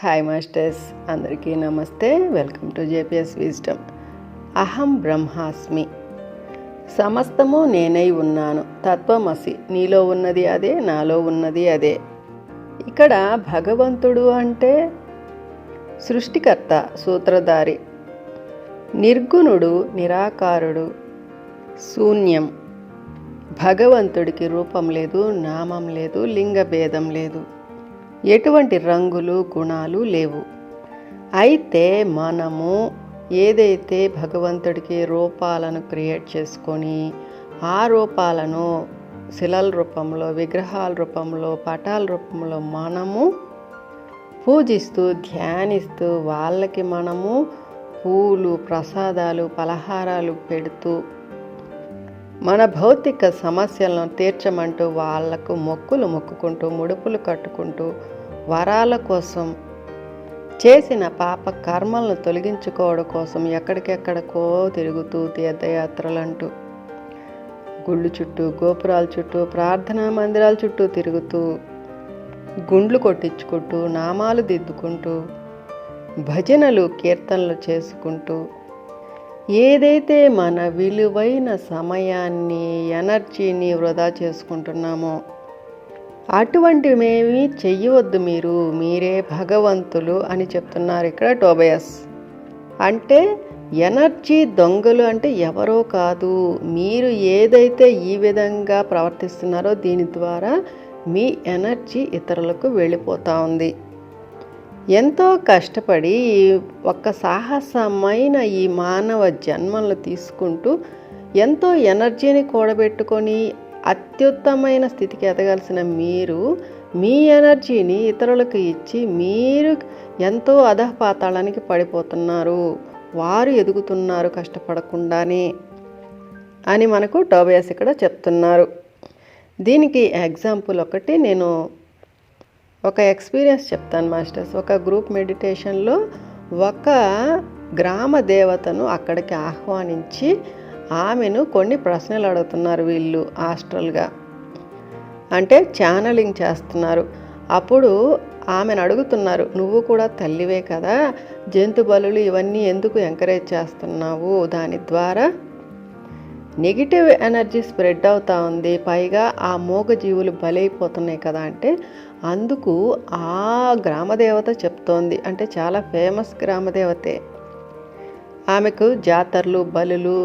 Hi masters, అందరికీ నమస్తే. Welcome to JPS wisdom. అహం బ్రహ్మాస్మి, సమస్తము నేనై ఉన్నాను, తత్వమసి, నీలో ఉన్నది అదే, నాలో ఉన్నది అదే. ఇక్కడ భగవంతుడు అంటే సృష్టికర్త, సూత్రధారి, నిర్గుణుడు, నిరాకారుడు, శూన్యం. భగవంతుడికి రూపం లేదు, నామం లేదు, లింగభేదం లేదు, ఎటువంటి రంగులు గుణాలు లేవు. అయితే మనము ఏదైతే భగవంతుడికి రూపాలను క్రియేట్ చేసుకొని ఆ రూపాలను శిలల రూపంలో, విగ్రహాల రూపంలో, పటాల రూపంలో మనము పూజిస్తూ ధ్యానిస్తూ వాళ్ళకి మనము పూలు, ప్రసాదాలు, పలహారాలు పెడుతూ మన భౌతిక సమస్యలను తీర్చమంటూ వాళ్లకు మొక్కులు మొక్కుకుంటూ, ముడుపులు కట్టుకుంటూ, వరాల కోసం, చేసిన పాప కర్మలను తొలగించుకోవడం కోసం ఎక్కడికెక్కడికో తిరుగుతూ తీర్థయాత్రలంటూ గుళ్ళు చుట్టూ, గోపురాల చుట్టూ, ప్రార్థనా మందిరాల చుట్టూ తిరుగుతూ, గుండ్లు కొట్టించుకుంటూ, నామాలు దిద్దుకుంటూ, భజనలు కీర్తనలు చేసుకుంటూ, ఏదైతే మన విలువైన సమయాన్ని, ఎనర్జీని వృధా చేసుకుంటున్నామో అటువంటివేమీ చెయ్యవద్దు. మీరే భగవంతులు అని చెప్తున్నారు ఇక్కడ టోబియాస్. అంటే ఎనర్జీ దొంగలు అంటే ఎవరో కాదు, మీరు ఏదైతే ఈ విధంగా ప్రవర్తిస్తున్నారో దీని ద్వారా మీ ఎనర్జీ ఇతరులకు వెళ్ళిపోతూ ఉంది. ఎంతో కష్టపడి ఒక్క సాహసమైన ఈ మానవ జన్మలను తీసుకుంటూ ఎంతో ఎనర్జీని కూడబెట్టుకొని అత్యుత్తమైన స్థితికి ఎదగాల్సిన మీరు మీ ఎనర్జీని ఇతరులకు ఇచ్చి మీరు ఎంతో అధఃపాతాళానికి పడిపోతున్నారు. వారు ఎదుగుతున్నారు కష్టపడకుండానే అని మనకు టోబియాస్ ఇక్కడ చెప్తున్నారు. దీనికి ఎగ్జాంపుల్ ఒకటి నేను ఒక ఎక్స్పీరియన్స్ చెప్తాను మాస్టర్స్. ఒక గ్రూప్ మెడిటేషన్లో ఒక గ్రామ దేవతను అక్కడికి ఆహ్వానించి ఆమెను కొన్ని ప్రశ్నలు అడుగుతున్నారు వీళ్ళు ఆస్ట్రల్గా, అంటే ఛానలింగ్ చేస్తున్నారు. అప్పుడు ఆమెను అడుగుతున్నారు, నువ్వు కూడా తల్లివే కదా, జంతు బలులు ఇవన్నీ ఎందుకు ఎంకరేజ్ చేస్తున్నావు? దాని ద్వారా నెగిటివ్ ఎనర్జీ స్ప్రెడ్ అవుతూ ఉంది, పైగా ఆ మూగజీవులు బలైపోతున్నాయి కదా. అంటే అందుకు ఆ గ్రామదేవత చెప్తోంది, అంటే చాలా ఫేమస్ గ్రామదేవతే, ఆమెకు జాతరలు, బలులు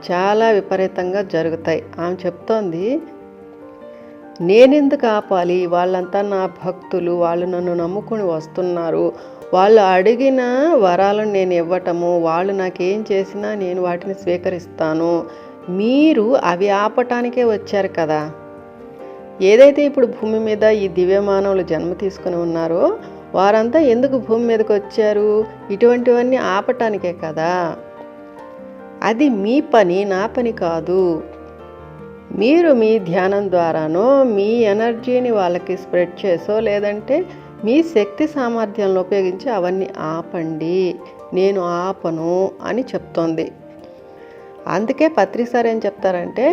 చాలా విపరీతంగా జరుగుతాయి. ఆమె చెప్తోంది, నేనెందుకు ఆపాలి? వాళ్ళంతా నా భక్తులు, వాళ్ళు నన్ను నమ్ముకుని వస్తున్నారు, వాళ్ళు అడిగిన వరాలను నేను ఇవ్వటము, వాళ్ళు నాకేం చేసినా నేను వాటిని స్వీకరిస్తాను. మీరు అవి ఆపటానికే వచ్చారు కదా. ఏదైతే ఇప్పుడు భూమి మీద ఈ దివ్యమానవులు జన్మ తీసుకుని ఉన్నారో వారంతా ఎందుకు భూమి మీదకి వచ్చారు? ఇటువంటివన్నీ ఆపటానికే కదా. అది మీ పని, నా పని కాదు. మీరు మీ ధ్యానం ద్వారానో మీ ఎనర్జీని వాళ్ళకి స్ప్రెడ్ చేసో లేదంటే మీ శక్తి సామర్థ్యాలను ఉపయోగించి అవన్నీ ఆపండి, నేను ఆపను అని చెప్తోంది. అందుకే పత్రిసారి ఏం చెప్తారంటే,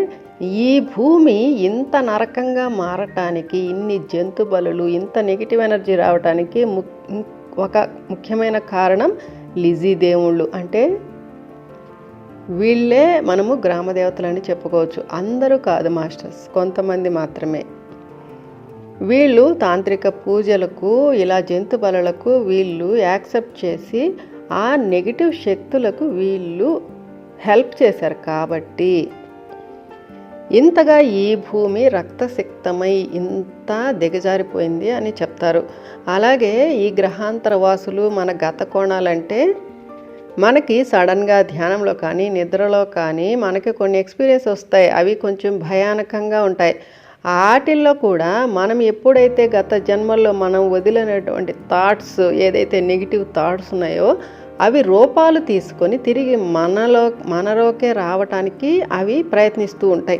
ఈ భూమి ఇంత నరకంగా మారటానికి, ఇన్ని జంతు బలులు, ఇంత నెగిటివ్ ఎనర్జీ రావటానికి ఒక ముఖ్యమైన కారణం లిజీ దేవుళ్ళు. అంటే వీళ్ళే మనము గ్రామదేవతలని చెప్పుకోవచ్చు. అందరూ కాదు మాస్టర్స్, కొంతమంది మాత్రమే. వీళ్ళు తాంత్రిక పూజలకు, ఇలా జంతు బలులకు వీళ్ళు యాక్సెప్ట్ చేసి ఆ నెగిటివ్ శక్తులకు వీళ్ళు హెల్ప్ చేశారు కాబట్టి ఇంతగా ఈ భూమి రక్తసిక్తమై ఇంత దిగజారిపోయింది అని చెప్తారు. అలాగే ఈ గ్రహాంతర వాసులు మన గత కోణాలంటే మనకి సడన్గా ధ్యానంలో కానీ నిద్రలో కానీ మనకి కొన్ని ఎక్స్పీరియన్స్ వస్తాయి. అవి కొంచెం భయానకంగా ఉంటాయి. వాటిల్లో కూడా మనం ఎప్పుడైతే గత జన్మల్లో మనం వదిలినటువంటి థాట్స్, ఏదైతే నెగిటివ్ థాట్స్ ఉన్నాయో అవి రూపాలు తీసుకొని తిరిగి మనలోకే రావటానికి అవి ప్రయత్నిస్తూ ఉంటాయి.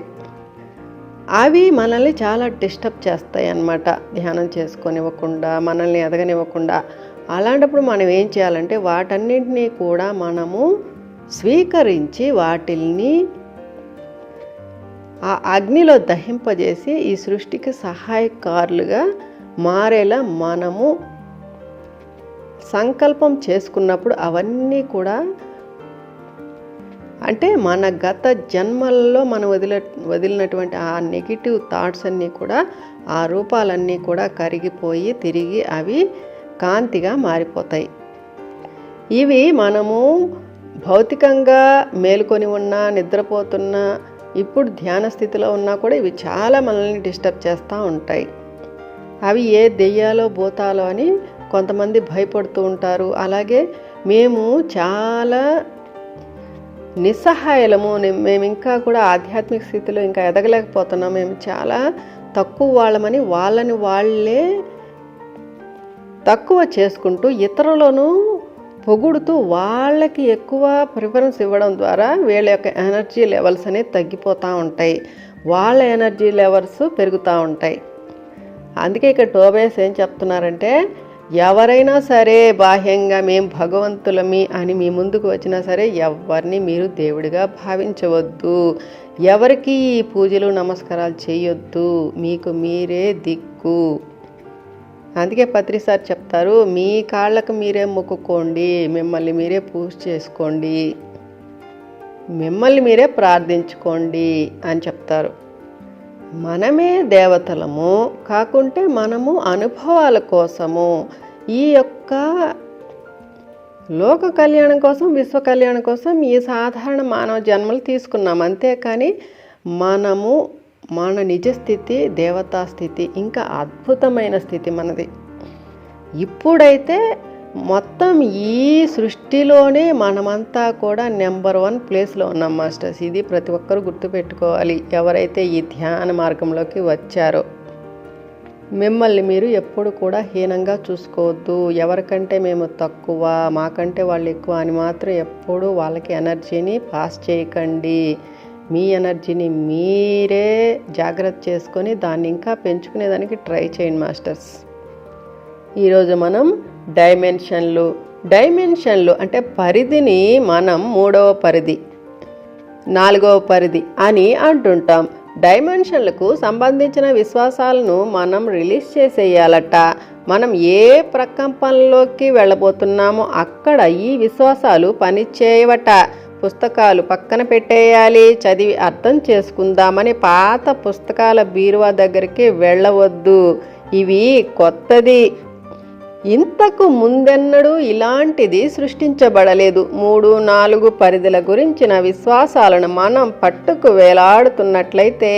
అవి మనల్ని చాలా డిస్టర్బ్ చేస్తాయి అన్నమాట, ధ్యానం చేసుకొనివ్వకుండా, మనల్ని ఎదగనివ్వకుండా. అలాంటప్పుడు మనం ఏం చేయాలంటే వాటన్నింటినీ కూడా మనము స్వీకరించి వాటిల్ని ఆ అగ్నిలో దహింపజేసి ఈ సృష్టికి సహాయకారులుగా మారేలా మనము సంకల్పం చేసుకున్నప్పుడు అవన్నీ కూడా అంటే మన గత జన్మల్లో మనం వదిలినటువంటి ఆ నెగిటివ్ థాట్స్ అన్నీ కూడా ఆ రూపాలన్నీ కూడా కరిగిపోయి తిరిగి అవి కాంతిగా మారిపోతాయి. ఇవి మనము భౌతికంగా మేలుకొని ఉన్నా, నిద్రపోతున్నా, ఇప్పుడు ధ్యాన స్థితిలో ఉన్నా కూడా ఇవి చాలా మనల్ని డిస్టర్బ్ చేస్తూ ఉంటాయి. అవి ఏ దెయ్యాలో భూతాలో అని కొంతమంది భయపడుతూ ఉంటారు. అలాగే మేము చాలా నిస్సహాయలము, మేము ఇంకా కూడా ఆధ్యాత్మిక స్థితిలో ఇంకా ఎదగలేకపోతున్నాం, మేము చాలా తక్కువ వాళ్ళమని వాళ్ళని వాళ్ళే తక్కువ చేసుకుంటూ ఇతరులను పొగుడుతూ వాళ్ళకి ఎక్కువ ప్రిఫరెన్స్ ఇవ్వడం ద్వారా వీళ్ళ యొక్క ఎనర్జీ లెవెల్స్ అనేవి తగ్గిపోతూ ఉంటాయి, వాళ్ళ ఎనర్జీ లెవెల్స్ పెరుగుతూ ఉంటాయి. అందుకే ఇక్కడ టోబియాస్ ఏం చెప్తున్నారంటే, ఎవరైనా సరే బాహ్యంగా మేము భగవంతులమి అని మీ ముందుకు వచ్చినా సరే ఎవరిని మీరు దేవుడిగా భావించవద్దు, ఎవరికి పూజలు నమస్కారాలు చేయొద్దు, మీకు మీరే దిక్కు. అందుకే పత్రి సార్ చెప్తారు, మీ కాళ్ళకు మీరే మొక్కుకోండి, మిమ్మల్ని మీరే పూజ చేసుకోండి, మిమ్మల్ని మీరే ప్రార్థించుకోండి అని చెప్తారు. మనమే దేవతలము కాకుంటే మనము అనుభవాల కోసము ఈ యొక్క లోక కళ్యాణం కోసం, విశ్వ కళ్యాణం కోసం ఈ సాధారణ మానవ జన్మలు తీసుకున్నాం. అంతేకాని మనము మన నిజస్థితి దేవతా స్థితి, ఇంకా అద్భుతమైన స్థితి మనది. ఇప్పుడైతే మొత్తం ఈ సృష్టిలోనే మనమంతా కూడా నెంబర్ 1 ప్లేస్లో ఉన్నాం మాస్టర్స్. ఇది ప్రతి ఒక్కరూ గుర్తుపెట్టుకోవాలి. ఎవరైతే ఈ ధ్యాన మార్గంలోకి వచ్చారో మిమ్మల్ని మీరు ఎప్పుడు కూడా హీనంగా చూసుకోవద్దు. ఎవరికంటే మేము తక్కువ, మాకంటే వాళ్ళు ఎక్కువ అని మాత్రం ఎప్పుడు వాళ్ళకి ఎనర్జీని పాస్ చేయకండి. మీ ఎనర్జీని మీరే జాగ్రత్త చేసుకొని దాన్ని ఇంకా పెంచుకునేదానికి ట్రై చేయండి మాస్టర్స్. ఈరోజు మనం డైమెన్షన్లు అంటే పరిధిని మనం 3వ పరిధి, 4వ పరిధి అని అంటుంటాం. డైమెన్షన్లకు సంబంధించిన విశ్వాసాలను మనం రిలీజ్ చేసేయాలట. మనం ఏ ప్రకంపనలోకి వెళ్ళబోతున్నామో అక్కడ ఈ విశ్వాసాలు పనిచేయవట. పుస్తకాలు పక్కన పెట్టేయాలి, చదివి అర్థం చేసుకుందామని పాత పుస్తకాల బీరువా దగ్గరికి వెళ్ళవద్దు. ఇవి కొత్తది, ఇంతకు ముందెన్నడూ ఇలాంటిది సృష్టించబడలేదు. 3, 4 పరిధుల గురించిన విశ్వాసాలను మనం పట్టుకు వేలాడుతున్నట్లయితే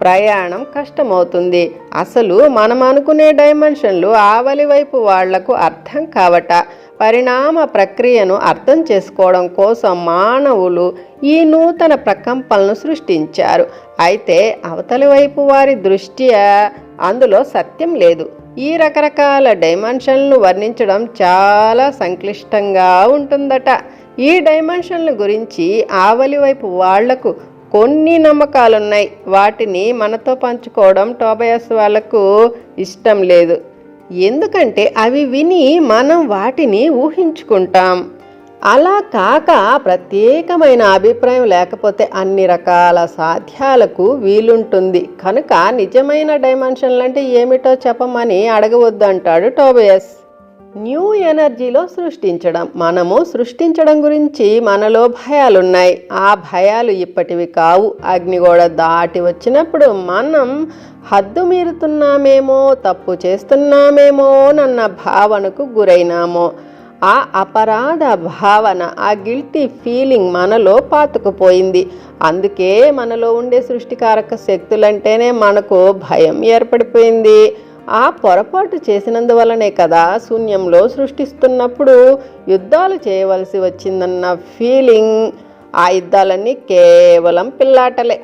ప్రయాణం కష్టమవుతుంది. అసలు మనం అనుకునే డైమెన్షన్లు ఆవలి వైపు వాళ్లకు అర్థం కావట. పరిణామ ప్రక్రియను అర్థం చేసుకోవడం కోసం మానవులు ఈ నూతన ప్రకంపనలను సృష్టించారు. అయితే అవతలి వైపు వారి దృష్ట్యా అందులో సత్యం లేదు. ఈ రకరకాల డైమెన్షన్లను వర్ణించడం చాలా సంక్లిష్టంగా ఉంటుందట. ఈ డైమెన్షన్ల గురించి ఆవలి వైపు వాళ్లకు కొన్ని నమ్మకాలున్నాయి. వాటిని మనతో పంచుకోవడం టోబియాస్ వాళ్లకు ఇష్టం లేదు. ఎందుకంటే అవి విని మనం వాటిని ఊహించుకుంటాం. అలా కాక ప్రత్యేకమైన అభిప్రాయం లేకపోతే అన్ని రకాల సాధ్యాలకు వీలుంటుంది. కనుక నిజమైన డైమెన్షన్లు అంటే ఏమిటో చెప్పమని అడగవద్దు అంటాడు టోబియాస్. న్యూ ఎనర్జీలో సృష్టించడం. మనము సృష్టించడం గురించి మనలో భయాలున్నాయి. ఆ భయాలు ఇప్పటివి కావు. అగ్నిగోడ దాటి వచ్చినప్పుడు మనం హద్దు మీరుతున్నామేమో, తప్పు చేస్తున్నామేమోనన్న భావనకు గురైనామో. ఆ అపరాధ భావన, ఆ గిల్టీ ఫీలింగ్ మనలో పాతుకుపోయింది. అందుకే మనలో ఉండే సృష్టికారక శక్తులంటేనే మనకు భయం ఏర్పడిపోయింది. ఆ పొరపాటు చేసినందువలనే కదా శూన్యంలో సృష్టిస్తున్నప్పుడు యుద్ధాలు చేయవలసి వచ్చిందన్న ఫీలింగ్. ఆ యుద్ధాలన్నీ కేవలం పిల్లాటలే.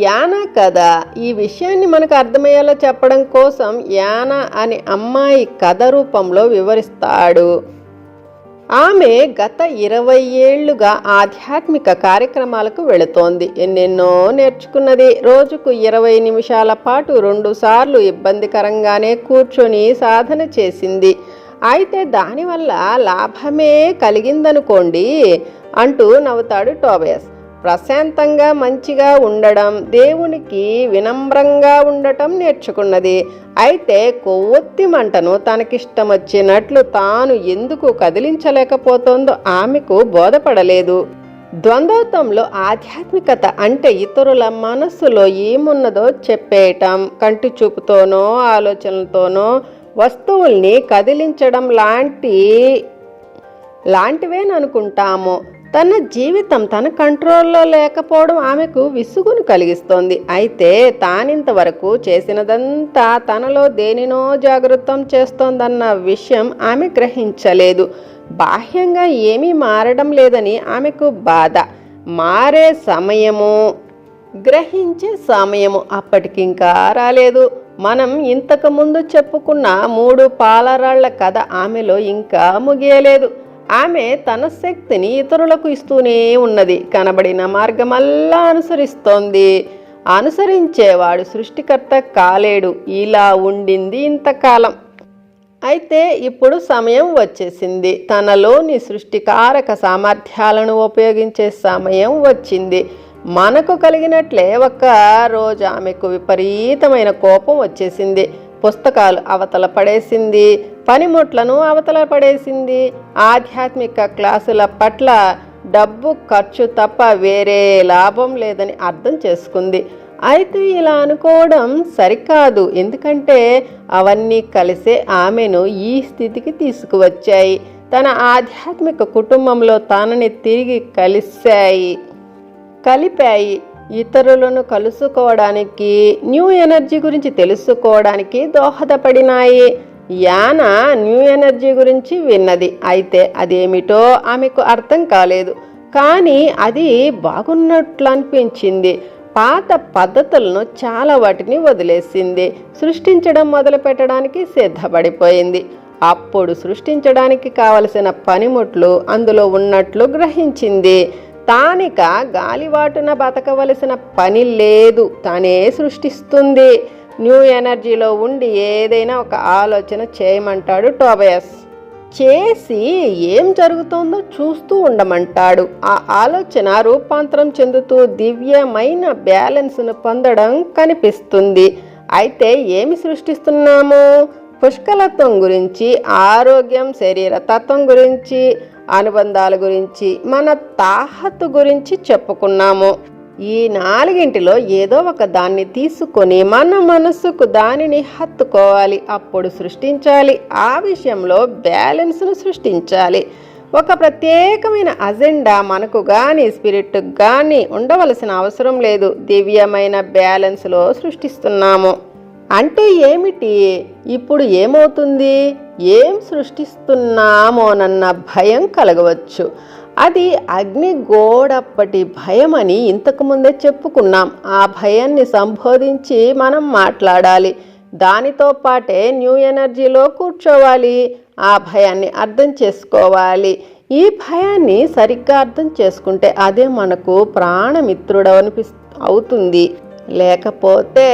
యానా కదా ఈ విషయాన్ని మనకు అర్థమయ్యేలా చెప్పడం కోసం యానా అనే అమ్మాయి కథ రూపంలో వివరిస్తాడు. ఆమె గత 20 ఏళ్లుగా ఆధ్యాత్మిక కార్యక్రమాలకు వెళుతోంది. ఎన్నెన్నో నేర్చుకున్నది. రోజుకు 20 నిమిషాల పాటు 2 సార్లు ఇబ్బందికరంగానే కూర్చొని సాధన చేసింది. అయితే దానివల్ల లాభమే కలిగిందనుకోండి అంటూ నవ్వుతాడు టోబియాస్. ప్రశాంతంగా మంచిగా ఉండడం, దేవునికి వినమ్రంగా ఉండటం నేర్చుకున్నది. అయితే కొవ్వొత్తి మంటను తనకిష్టం వచ్చినట్లు తాను ఎందుకు కదిలించలేకపోతుందో ఆమెకు బోధపడలేదు. ద్వంద్వత్వంలో ఆధ్యాత్మికత అంటే ఇతరుల మనస్సులో ఏమున్నదో చెప్పేయటం, కంటి చూపుతోనో ఆలోచనలతోనో వస్తువుల్ని కదిలించడం లాంటివేననుకుంటాము. తన జీవితం తన కంట్రోల్లో లేకపోవడం ఆమెకు విసుగును కలిగిస్తోంది. అయితే తానింతవరకు చేసినదంతా తనలో దేనినో జాగృతం చేస్తోందన్న విషయం ఆమె గ్రహించలేదు. బాహ్యంగా ఏమీ మారడం లేదని ఆమెకు బాధ. మారే సమయము, గ్రహించే సమయము అప్పటికింకా రాలేదు. మనం ఇంతకుముందు చెప్పుకున్న 3 పాలరాళ్ల కథ ఆమెలో ఇంకా ముగియలేదు. ఆమె తన శక్తిని ఇతరులకు ఇస్తూనే ఉన్నది. కనబడిన మార్గమల్లా అనుసరిస్తోంది. అనుసరించేవాడు సృష్టికర్త కాలేడు. ఇలా ఉండింది ఇంతకాలం. అయితే ఇప్పుడు సమయం వచ్చేసింది. తనలోని సృష్టికారక సామర్థ్యాలను ఉపయోగించే సమయం వచ్చింది. మనకు కలిగినట్లే ఒక రోజు ఆమెకు విపరీతమైన కోపం వచ్చేసింది. పుస్తకాలు అవతల పడేసింది, పనిముట్లను అవతల పడేసింది. ఆధ్యాత్మిక క్లాసుల పట్ల డబ్బు ఖర్చు తప్ప వేరే లాభం లేదని అర్థం చేసుకుంది. అయితే ఇలా అనుకోవడం సరికాదు. ఎందుకంటే అవన్నీ కలిసే ఆమెను ఈ స్థితికి తీసుకువచ్చాయి. తన ఆధ్యాత్మిక కుటుంబంలో తనని తిరిగి కలిపాయి. ఇతరులను కలుసుకోవడానికి, న్యూ ఎనర్జీ గురించి తెలుసుకోవడానికి దోహదపడినాయి. యానా న్యూ ఎనర్జీ గురించి విన్నది. అయితే అదేమిటో ఆమెకు అర్థం కాలేదు. కానీ అది బాగున్నట్లు అనిపించింది. పాత పద్ధతులను చాలా వాటిని వదిలేసింది. సృష్టించడం మొదలుపెట్టడానికి సిద్ధపడిపోయింది. అప్పుడు సృష్టించడానికి కావలసిన పనిముట్లు అందులో ఉన్నట్లు గ్రహించింది. తానిక గాలివాటున బతకవలసిన పని లేదు. తానే సృష్టిస్తుంది. న్యూ ఎనర్జీలో ఉండి ఏదైనా ఒక ఆలోచన చేయమంటాడు టోబియాస్. చేసి ఏం జరుగుతుందో చూస్తూ ఉండమంటాడు. ఆ ఆలోచన రూపాంతరం చెందుతూ దివ్యమైన బ్యాలెన్స్ను పొందడం కనిపిస్తుంది. అయితే ఏమి సృష్టిస్తున్నాము? పుష్కలత్వం గురించి, ఆరోగ్యం, శరీర తత్వం గురించి, అనుబంధాల గురించి, మన తాహతు గురించి చెప్పుకున్నాము. ఈ 4ంటిలో ఏదో ఒక దాన్ని తీసుకొని మన మనస్సుకు దానిని హత్తుకోవాలి. అప్పుడు సృష్టించాలి. ఆ విషయంలో బ్యాలెన్స్ను సృష్టించాలి. ఒక ప్రత్యేకమైన అజెండా మనకు కానీ స్పిరిట్కు కానీ ఉండవలసిన అవసరం లేదు. దివ్యమైన బ్యాలెన్స్లో సృష్టిస్తున్నాము. అంటే ఏమిటి? ఇప్పుడు ఏమవుతుంది? ఏం సృష్టిస్తున్నామోనన్న భయం కలగవచ్చు. అది అగ్నిగోడప్పటి భయం అని ఇంతకుముందే చెప్పుకున్నాం. ఆ భయాన్ని సంబోధించి మనం మాట్లాడాలి. దానితో పాటే న్యూ ఎనర్జీలో కూర్చోవాలి. ఆ భయాన్ని అర్థం చేసుకోవాలి. ఈ భయాన్ని సరిగ్గా అర్థం చేసుకుంటే అదే మనకు ప్రాణమిత్రుడు అవుతుంది. లేకపోతే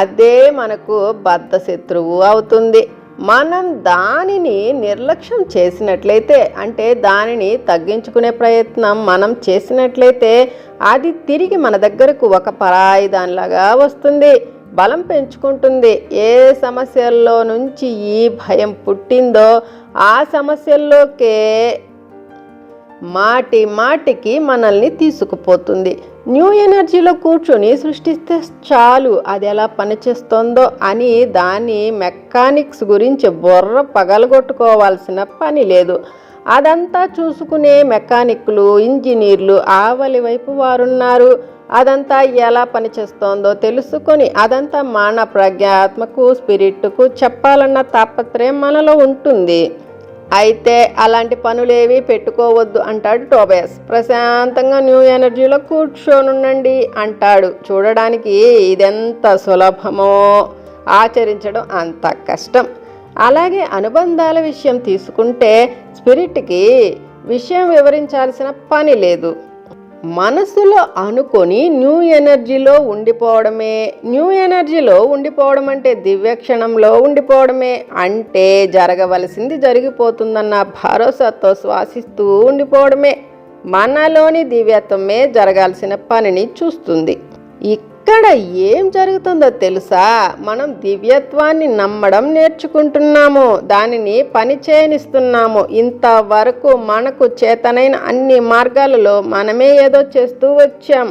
అదే మనకు బద్ధశత్రువు అవుతుంది. మనం దానిని నిర్లక్ష్యం చేసినట్లయితే, అంటే దానిని తగ్గించుకునే ప్రయత్నం మనం చేసినట్లయితే అది తిరిగి మన దగ్గరకు ఒక పరాయి దానిలాగా వస్తుంది. బలం పెంచుకుంటుంది. ఏ సమస్యల్లో నుంచి ఈ భయం పుట్టిందో ఆ సమస్యల్లోకే మాటికి మనల్ని తీసుకుపోతుంది. న్యూ ఎనర్జీలో కూర్చొని సృష్టిస్తే చాలు. అది ఎలా పనిచేస్తుందో అని దాని మెకానిక్స్ గురించి బుర్ర పగలగొట్టుకోవాల్సిన పని లేదు. అదంతా చూసుకునే మెకానిక్లు, ఇంజనీర్లు ఆవలి వైపు వారున్నారు. అదంతా ఎలా పనిచేస్తోందో తెలుసుకొని అదంతా మన ప్రజ్ఞాత్మకు, స్పిరిట్కు చెప్పాలన్న తాపత్రయం మనలో ఉంటుంది. అయితే అలాంటి పనులేవి పెట్టుకోవద్దు అంటాడు టోబియాస్. ప్రశాంతంగా న్యూ ఎనర్జీలో కూర్చోనుండండి అంటాడు. చూడడానికి ఇదెంత సులభమో ఆచరించడం అంత కష్టం. అలాగే అనుబంధాల విషయం తీసుకుంటే స్పిరిట్కి విషయం వివరించాల్సిన పని లేదు. మనసులో అనుకొని న్యూ ఎనర్జీలో ఉండిపోవడమే. న్యూ ఎనర్జీలో ఉండిపోవడం అంటే దివ్యక్షణంలో ఉండిపోవడమే. అంటే జరగవలసింది జరిగిపోతుందన్న భరోసాతో శ్వాసిస్తూ ఉండిపోవడమే. మనలోని దివ్యత్వమే జరగాల్సిన పనిని చూస్తుంది. ఇక్కడ ఏం జరుగుతుందో తెలుసా? మనం దివ్యత్వాన్ని నమ్మడం నేర్చుకుంటున్నాము, దానిని పని చేయనిస్తున్నాము. ఇంతవరకు మనకు చేతనైన అన్ని మార్గాలలో మనమే ఏదో చేస్తూ వచ్చాం.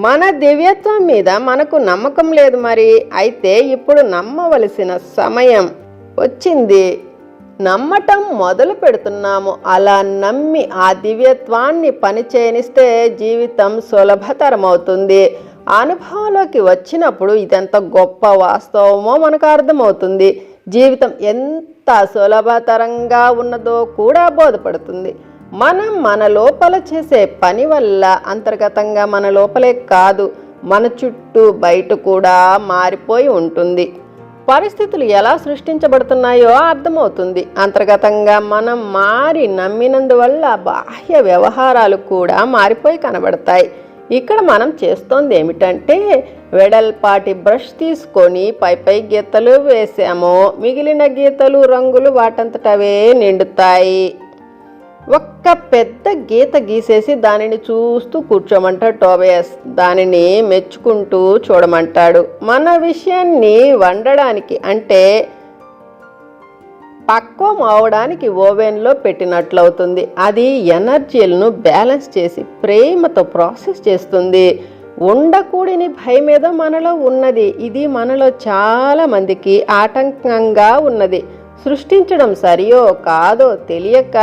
మన దివ్యత్వం మీద మనకు నమ్మకం లేదు మరి. అయితే ఇప్పుడు నమ్మవలసిన సమయం వచ్చింది. నమ్మటం మొదలు పెడుతున్నాము. అలా నమ్మి ఆ దివ్యత్వాన్ని పని చేయనిస్తే జీవితం సులభతరమవుతుంది. అనుభవంలోకి వచ్చినప్పుడు ఇదెంత గొప్ప వాస్తవమో మనకు అర్థమవుతుంది. జీవితం ఎంత సులభతరంగా ఉన్నదో కూడా బోధపడుతుంది. మనం మన లోపల చేసే పని వల్ల అంతర్గతంగా మన లోపలే కాదు, మన చుట్టూ బయట కూడా మారిపోయి ఉంటుంది. పరిస్థితులు ఎలా సృష్టించబడుతున్నాయో అర్థమవుతుంది. అంతర్గతంగా మనం మారి నమ్మినందువల్ల బాహ్య వ్యవహారాలు కూడా మారిపోయి కనబడతాయి. ఇక్కడ మనం చేస్తోంది ఏమిటంటే, వెడల్పాటి బ్రష్ తీసుకొని పై గీతలు వేసాము. మిగిలిన గీతలు రంగులు వాటంతటవే నిండుతాయి. ఒక్క పెద్ద గీత గీసేసి దానిని చూస్తూ కూర్చోమంటాడు టోబియాస్. దానిని మెచ్చుకుంటూ చూడమంటాడు. మన విషయాన్ని వండడానికి అంటే పక్వం అవడానికి ఓవెన్లో పెట్టినట్లవుతుంది. అది ఎనర్జీలను బ్యాలెన్స్ చేసి ప్రేమతో ప్రాసెస్ చేస్తుంది. ఉండకూడని భయం ఏదో మనలో ఉన్నది. ఇది మనలో చాలా మందికి ఆటంకంగా ఉన్నది. సృష్టించడం సరియో కాదో తెలియక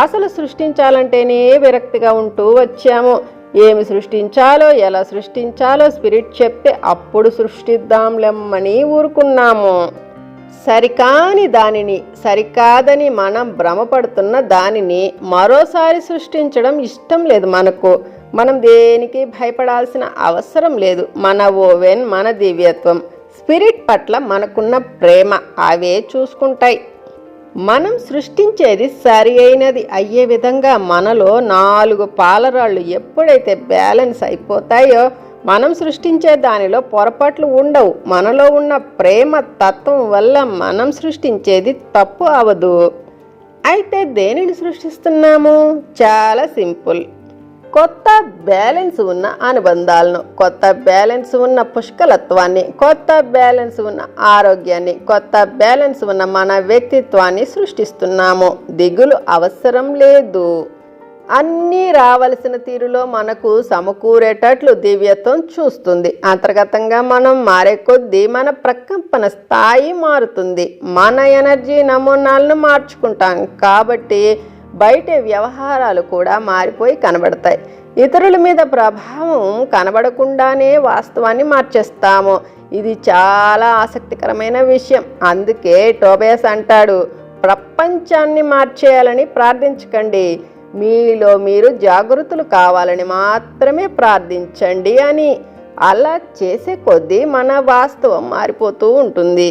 అసలు సృష్టించాలంటేనే విరక్తిగా ఉంటూ వచ్చాము. ఏమి సృష్టించాలో ఎలా సృష్టించాలో స్పిరిట్ చెప్తే అప్పుడు సృష్టిద్దాంలెమ్మని ఊరుకున్నాము. సరికాని దానిని సరికాదని మనం భ్రమపడుతున్న దానిని మరోసారి సృష్టించడం ఇష్టం లేదు మనకు. మనం దేనికి భయపడాల్సిన అవసరం లేదు. మన ఓవెన్, మన దివ్యత్వం, స్పిరిట్ పట్ల మనకున్న ప్రేమ అవే చూసుకుంటాయి. మనం సృష్టించేది సరి అయినది అయ్యే విధంగా మనలో 4 పాలరాళ్ళు ఎప్పుడైతే బ్యాలెన్స్ అయిపోతాయో మనం సృష్టించే దానిలో పొరపాట్లు ఉండవు. మనలో ఉన్న ప్రేమ తత్వం వల్ల మనం సృష్టించేది తప్పు అవదు. అయితే దేనిని సృష్టిస్తున్నాము? చాలా సింపుల్. కొత్త బ్యాలెన్స్ ఉన్న అనుబంధాలను, కొత్త బ్యాలెన్స్ ఉన్న పుష్కలత్వాన్ని, కొత్త బ్యాలెన్స్ ఉన్న ఆరోగ్యాన్ని, కొత్త బ్యాలెన్స్ ఉన్న మన వ్యక్తిత్వాన్ని సృష్టిస్తున్నాము. దిగులు అవసరం లేదు. అన్నీ రావలసిన తీరులో మనకు సమకూరేటట్లు దివ్యత్వం చూస్తుంది. అంతర్గతంగా మనం మారే కొద్దీ మన ప్రకంపన స్థాయి మారుతుంది. మన ఎనర్జీ నమూనాలను మార్చుకుంటాం కాబట్టి బయట వ్యవహారాలు కూడా మారిపోయి కనబడతాయి. ఇతరుల మీద ప్రభావం కనబడకుండానే వాస్తవాన్ని మార్చేస్తాము. ఇది చాలా ఆసక్తికరమైన విషయం. అందుకే టోబియాస్ అంటాడు, ప్రపంచాన్ని మార్చేయాలని ప్రార్థించకండి, మీలో మీరు జాగృతులు కావాలని మాత్రమే ప్రార్థించండి అని. అలా చేసే కొద్దీ మన వాస్తవం మారిపోతూ ఉంటుంది.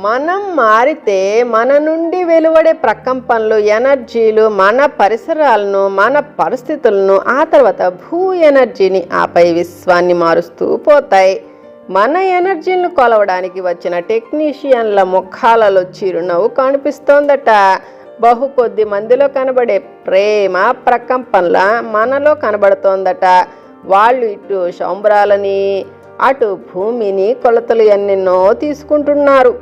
మనం మారితే మన నుండి వెలువడే ప్రకంపనలు, ఎనర్జీలు మన పరిసరాలను, మన పరిస్థితులను, ఆ తర్వాత భూ ఎనర్జీని, ఆపై విశ్వాన్ని మారుస్తూ పోతాయి. మన ఎనర్జీలను కొలవడానికి వచ్చిన టెక్నీషియన్ల ముఖాలలో చిరునవ్వు కనిపిస్తోందట. కొద్ది మందిలో కనబడే ప్రేమ ప్రకంపనల మనలో కనబడుతోందట. వాళ్ళు ఇటు శంబరాలని అటు భూమిని కొలతలు ఎన్నెన్నో తీసుకుంటున్నారు.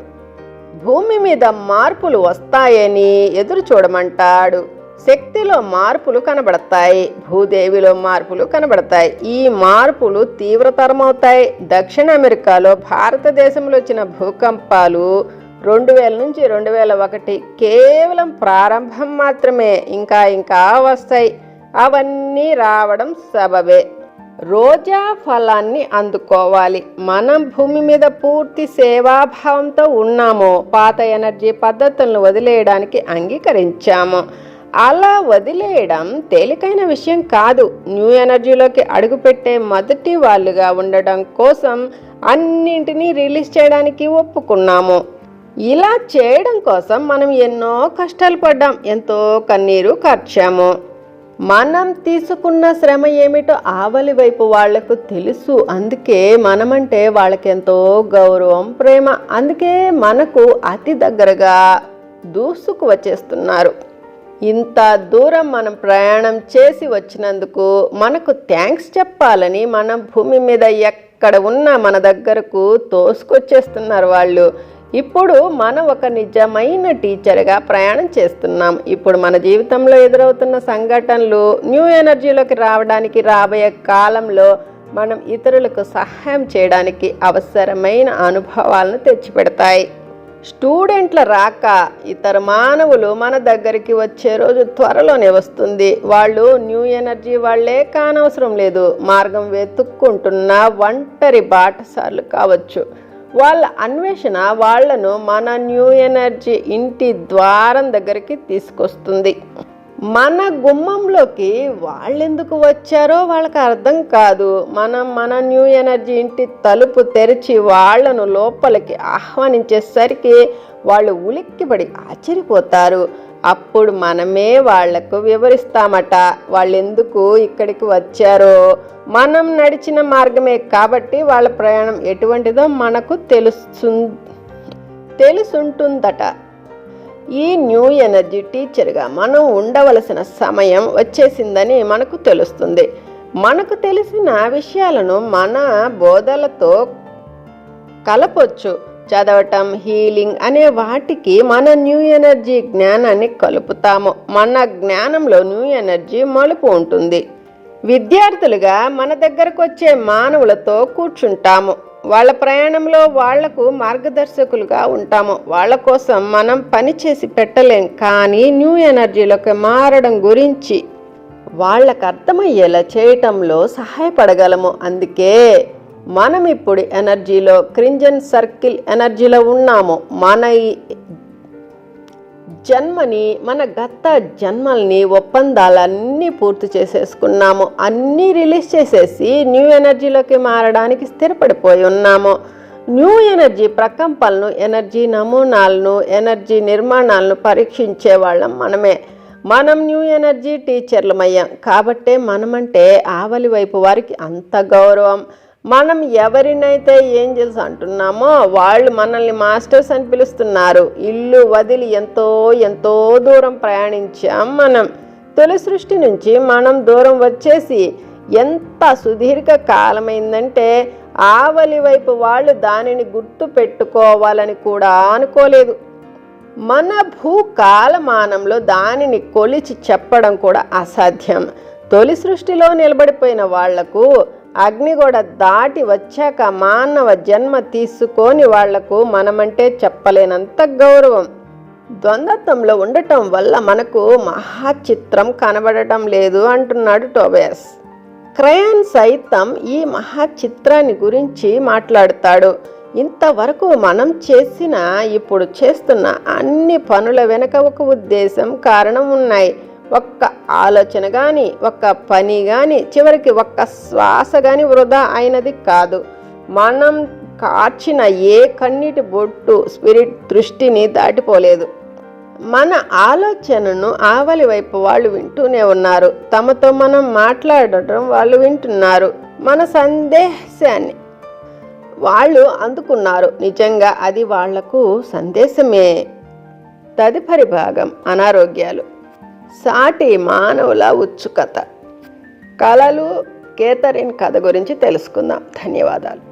భూమి మీద మార్పులు వస్తాయని ఎదురు చూడమంటాడు. శక్తిలో మార్పులు కనబడతాయి, భూదేవిలో మార్పులు కనబడతాయి. ఈ మార్పులు తీవ్రతరమవుతాయి. దక్షిణ అమెరికాలో భారతదేశంలో వచ్చిన భూకంపాలు 2000 నుంచి 2001 కేవలం ప్రారంభం మాత్రమే. ఇంకా వస్తాయి. అవన్నీ రావడం సబబే. రోజా ఫలాన్ని అందుకోవాలి. మనం భూమి మీద పూర్తి సేవాభావంతో ఉన్నాము. పాత ఎనర్జీ పద్ధతులను వదిలేయడానికి అంగీకరించాము. అలా వదిలేయడం తేలికైన విషయం కాదు. న్యూ ఎనర్జీలోకి అడుగుపెట్టే మొదటి వాళ్ళుగా ఉండడం కోసం అన్నింటినీ రిలీజ్ చేయడానికి ఒప్పుకున్నాము. ఇలా చేయడం కోసం మనం ఎన్నో కష్టాలు పడ్డాం, ఎంతో కన్నీరు కార్చాము. మనం తీసుకున్న శ్రమ ఏమిటో ఆవలి వైపు వాళ్లకు తెలుసు. అందుకే మనమంటే వాళ్ళకెంతో గౌరవం, ప్రేమ. అందుకే మనకు అతి దగ్గరగా దూసుకు వచ్చేస్తున్నారు. ఇంత దూరం మనం ప్రయాణం చేసి వచ్చినందుకు మనకు థ్యాంక్స్ చెప్పాలని మనం భూమి మీద ఎక్కడ ఉన్నా మన దగ్గరకు తోసుకొచ్చేస్తున్నారు వాళ్ళు. ఇప్పుడు మనం ఒక నిజమైన టీచర్గా ప్రయాణం చేస్తున్నాం. ఇప్పుడు మన జీవితంలో ఎదురవుతున్న సంఘటనలు న్యూ ఎనర్జీలోకి రావడానికి రాబోయే కాలంలో మనం ఇతరులకు సహాయం చేయడానికి అవసరమైన అనుభవాలను తెచ్చిపెడతాయి. స్టూడెంట్ల రాక ఇతర మానవులు మన దగ్గరికి వచ్చే రోజు త్వరలోనే వస్తుంది. వాళ్ళు న్యూ ఎనర్జీ వాళ్ళే కానవసరం లేదు. మార్గం వెతుక్కుంటున్న ఒంటరి బాటసార్లు కావచ్చు. వాళ్ళ అన్వేషణ వాళ్లను మన న్యూ ఎనర్జీ ఇంటి ద్వారం దగ్గరికి తీసుకొస్తుంది. మన గుమ్మంలోకి వాళ్ళెందుకు వచ్చారో వాళ్ళకి అర్థం కాదు. మనం మన న్యూ ఎనర్జీ ఇంటి తలుపు తెరిచి వాళ్లను లోపలికి ఆహ్వానించేసరికి వాళ్ళు ఉలిక్కిపడి ఆశ్చర్యపోతారు. అప్పుడు మనమే వాళ్లకు వివరిస్తామట వాళ్ళెందుకు ఇక్కడికి వచ్చారో. మనం నడిచిన మార్గమే కాబట్టి వాళ్ళ ప్రయాణం ఎటువంటిదో మనకు తెలుసుంటుందట. ఈ న్యూ ఎనర్జీ టీచర్గా మనం ఉండవలసిన సమయం వచ్చేసిందని మనకు తెలుస్తుంది. మనకు తెలిసిన విషయాలను మన బోధలతో కలపొచ్చు. చదవటం, హీలింగ్ అనే వాటికి మన న్యూ ఎనర్జీ జ్ఞానాన్ని కలుపుతాము. మన జ్ఞానంలో న్యూ ఎనర్జీ మలుపు ఉంటుంది. విద్యార్థులుగా మన దగ్గరకు వచ్చే మానవులతో కూర్చుంటాము. వాళ్ళ ప్రయాణంలో వాళ్లకు మార్గదర్శకులుగా ఉంటాము. వాళ్ళ కోసం మనం పని చేసి పెట్టలేం, కానీ న్యూ ఎనర్జీలోకి మారడం గురించి వాళ్ళకు అర్థమయ్యేలా చేయటంలో సహాయపడగలము. అందుకే మనం ఇప్పుడు ఎనర్జీలో క్రింజన్ సర్కిల్ ఎనర్జీలో ఉన్నాము. మన ఈ జన్మని, మన గత జన్మల్ని ఒప్పందాలన్నీ పూర్తి చేసేసుకున్నాము. అన్నీ రిలీజ్ చేసేసి న్యూ ఎనర్జీలోకి మారడానికి స్థిరపడిపోయి ఉన్నాము. న్యూ ఎనర్జీ ప్రకంపనలను, ఎనర్జీ నమూనాలను, ఎనర్జీ నిర్మాణాలను పరీక్షించే వాళ్ళం మనమే. మనం న్యూ ఎనర్జీ టీచర్లమయ్యాం కాబట్టే మనమంటే ఆవలి వైపు వారికి అంత గౌరవం. మనం ఎవరినైతే ఏంజెల్స్ అంటున్నామో వాళ్ళు మనల్ని మాస్టర్స్ అని పిలుస్తున్నారు. ఇల్లు వదిలి ఎంతో ఎంతో దూరం ప్రయాణించాం. మనం తొలి సృష్టి నుంచి మనం దూరం వచ్చేసి ఎంత సుదీర్ఘ కాలమైందంటే ఆవలి వైపు వాళ్ళు దానిని గుర్తు పెట్టుకోవాలని కూడా అనుకోలేదు. మన భూకాలమానంలో దానిని కొలిచి చెప్పడం కూడా అసాధ్యం. తొలి సృష్టిలో నిలబడిపోయిన వాళ్లకు అగ్నిగోడ దాటి వచ్చాక మానవ జన్మ తీసుకొని వాళ్లకు మనమంటే చెప్పలేనంత గౌరవం. ద్వంద్వత్వంలో ఉండటం వల్ల మనకు మహాచిత్రం కనబడటం లేదు అంటున్నాడు టోబియాస్. క్రయాన్ సైతం ఈ మహాచిత్రాన్ని గురించి మాట్లాడుతాడు. ఇంతవరకు మనం చేసిన, ఇప్పుడు చేస్తున్న అన్ని పనుల వెనుక ఒక ఉద్దేశం, కారణం ఉన్నాయి. ఒక్క ఆలోచన కానీ, ఒక్క పని కానీ, చివరికి ఒక్క శ్వాస కానీ వృధా అయినది కాదు. మనం కార్చిన ఏ కన్నీటి బొట్టు స్పిరిట్ దృష్టిని దాటిపోలేదు. మన ఆలోచనను ఆవలి వైపు వాళ్ళు వింటూనే ఉన్నారు. తమతో మనం మాట్లాడటం వాళ్ళు వింటున్నారు. మన సందేశాన్ని వాళ్ళు అందుకున్నారు. నిజంగా అది వాళ్లకు సందేశమే. తదుపరి భాగం అనారోగ్యాలు. సాటి మానవుల ఉత్సుకత. కళలు కేథరిన్ కథ గురించి తెలుసుకుందాం. ధన్యవాదాలు.